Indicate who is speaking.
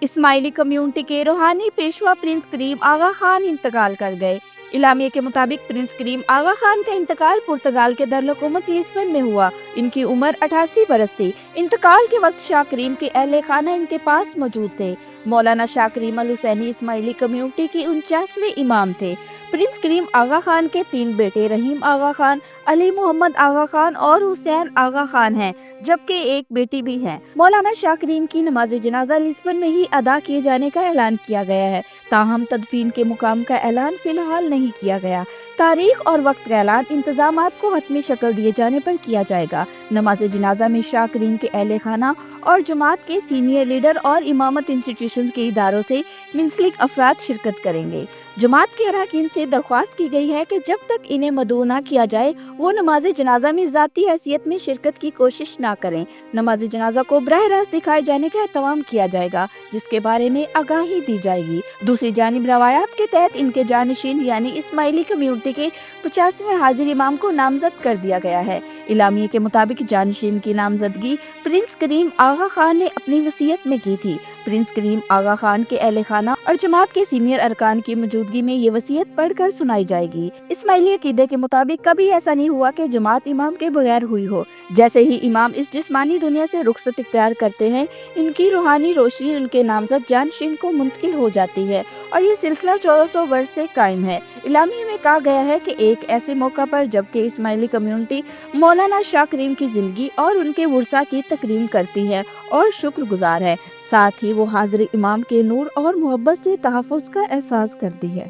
Speaker 1: اسماعیلی community کے روحانی پیشوا پرنس کریم آغا خان انتقال کر گئے۔ اعلامیے کے مطابق پرنس کریم آغا خان کا انتقال پرتگال کے دارالحکومت لسبن میں ہوا۔ ان کی عمر 88 برس تھی۔ انتقال کے وقت شاہ کریم کے اہل خانہ ان کے پاس موجود تھے۔ مولانا شاہ کریم الحسینی اسماعیلی کمیونٹی کے 49ویں امام تھے۔ پرنس کریم آغا خان کے 3 بیٹے رحیم آغا خان، علی محمد آغا خان اور حسین آغا خان ہیں، جبکہ ایک بیٹی بھی ہے۔ مولانا شاہ کریم کی نماز جنازہ لسبن میں ہی ادا کیے جانے کا اعلان کیا گیا ہے، تاہم تدفین کے مقام کا اعلان فی الحال نہیں کیا گیا۔ تاریخ اور وقت کا اعلان انتظامات کو حتمی شکل دیے جانے پر کیا جائے گا۔ نماز جنازہ میں شاہ کریم کے اہل خانہ اور جماعت کے سینئر لیڈر اور امامت انسٹیٹیوشن کے اداروں سے منسلک افراد شرکت کریں گے۔ جماعت کے اراکین سے درخواست کی گئی ہے کہ جب تک انہیں مدعو نہ کیا جائے وہ نماز جنازہ میں ذاتی حیثیت میں شرکت کی کوشش نہ کریں۔ نماز جنازہ کو براہ راست دکھائے جانے کا اہتمام کیا جائے گا، جس کے بارے میں آگاہی دی جائے گی۔ دوسری جانب روایات کے تحت ان کے جانشین یعنی اسماعیلی کمیونٹی کے 50ویں حاضر امام کو نامزد کر دیا گیا ہے۔ اعلامیے کے مطابق جانشین کی نامزدگی پرنس کریم آغا خان نے اپنی وصیت میں کی تھی۔ پرنس کریم آغا خان کے اہل خانہ اور جماعت کے سینئر ارکان کی موجودگی میں یہ وصیت پڑھ کر سنائی جائے گی۔ اسماعیلی عقیدے کے مطابق کبھی ایسا نہیں ہوا کہ جماعت امام کے بغیر ہوئی ہو۔ جیسے ہی امام اس جسمانی دنیا سے رخصت اختیار کرتے ہیں، ان کی روحانی روشنی ان کے نامزد جانشین کو منتقل ہو جاتی ہے اور یہ سلسلہ 1400 برس سے قائم ہے۔ اعلامیے میں کہا گیا ہے کہ ایک ایسے موقع پر جبکہ اسماعیلی کمیونٹی مولانا شاہ کریم کی زندگی اور ان کے ورثہ کی تکریم کرتی ہے اور شکر گزار ہے، ساتھ ہی وہ حاضر امام کے نور اور محبت سے تحفظ کا احساس کرتی ہے۔